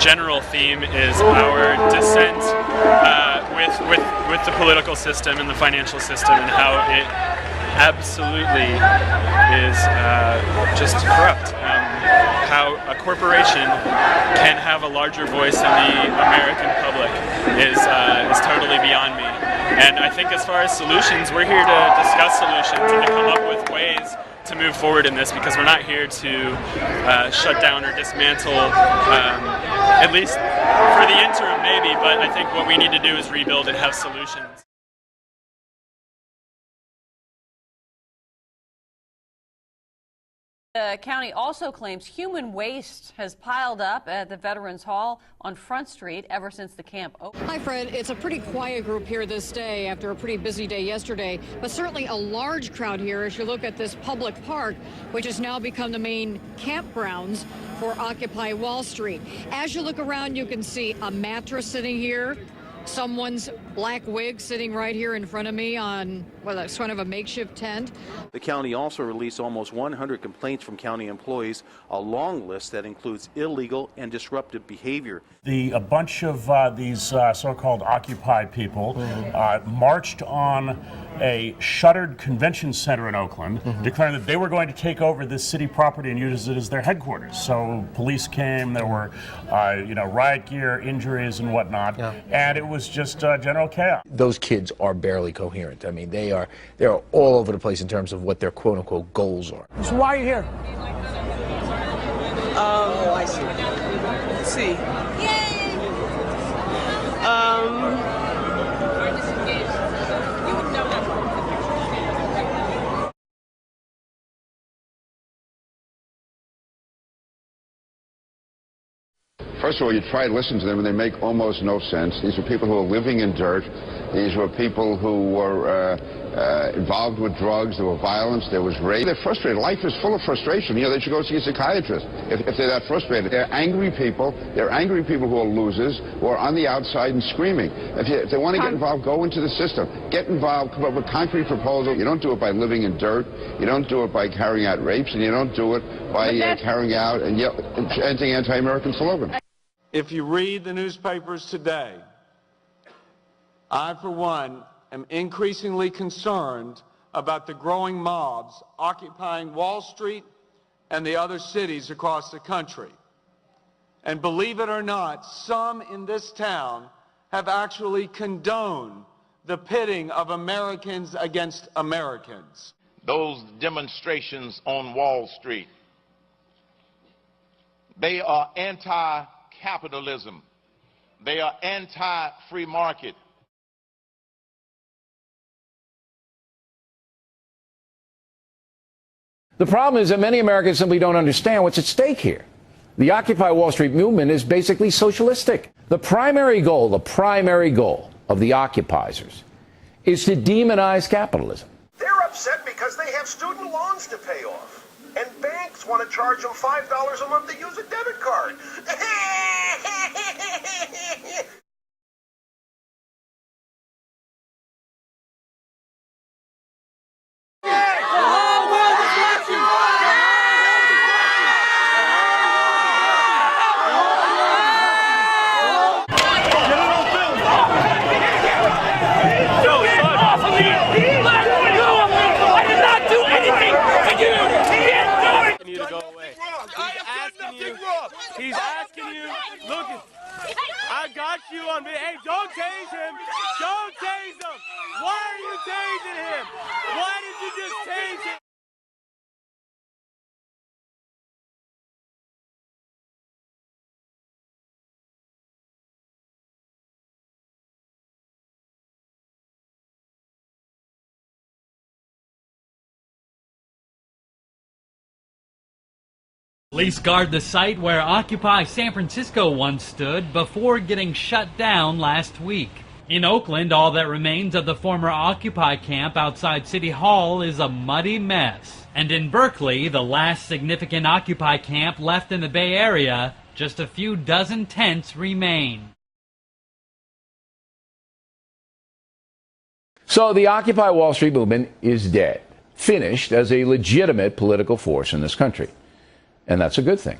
general theme is our dissent with the political system and the financial system, and how it absolutely is just corrupt. How a corporation can have a larger voice than the American public is totally beyond me. And I think as far as solutions, we're here to discuss solutions and to come up with ways to move forward in this, because we're not here to shut down or dismantle, at least for the interim maybe, but I think what we need to do is rebuild and have solutions. The county also claims human waste has piled up at the Veterans Hall on Front Street ever since the camp opened. Hi, Fred. It's a pretty quiet group here this day after a pretty busy day yesterday, but certainly a large crowd here as you look at this public park, which has now become the main campgrounds for Occupy Wall Street. As you look around, you can see a mattress sitting here, someone's black wig sitting right here in front of me on, well, that's kind of a makeshift tent. The county also released almost 100 complaints from county employees, a long list that includes illegal and disruptive behavior. A bunch of these so-called Occupy people marched on a shuttered convention center in Oakland, declaring that they were going to take over this city property and use it as their headquarters. So police came, there were riot gear, injuries and whatnot, and it was just general chaos. Those kids are barely coherent. I mean, they're all over the place in terms of what their quote-unquote goals are. So why are you here? Oh, I see. Let's see. Yay! First of all, you try to listen to them, and they make almost no sense. These are people who are living in dirt. These were people who were involved with drugs. There were violence. There was rape. They're frustrated. Life is full of frustration. You know, they should go see a psychiatrist if they're that frustrated. They're angry people. They're angry people who are losers, who are on the outside and screaming. If they want to get involved, go into the system. Get involved. Come up with a concrete proposal. You don't do it by living in dirt. You don't do it by carrying out rapes, and you don't do it by carrying out and chanting anti-American slogans. If you read the newspapers today, I, for one, am increasingly concerned about the growing mobs occupying Wall Street and the other cities across the country. And believe it or not, some in this town have actually condoned the pitting of Americans against Americans. Those demonstrations on Wall Street, they are anti-capitalism. They are anti-free market. The problem is that many Americans simply don't understand what's at stake here. The Occupy Wall Street movement is basically socialistic. The primary goal of the occupiers is to demonize capitalism. They're upset because they have student loans to pay off. And banks want to charge them $5 a month to use a debit card. He's asking you, look, I got you on me. Hey, don't tase him. Don't tase him. Why are you tasing him? Why did you just tase him? Police guard the site where Occupy San Francisco once stood before getting shut down last week. In Oakland, all that remains of the former Occupy camp outside City Hall is a muddy mess. And in Berkeley, the last significant Occupy camp left in the Bay Area, just a few dozen tents remain. So the Occupy Wall Street movement is dead, finished as a legitimate political force in this country. And that's a good thing.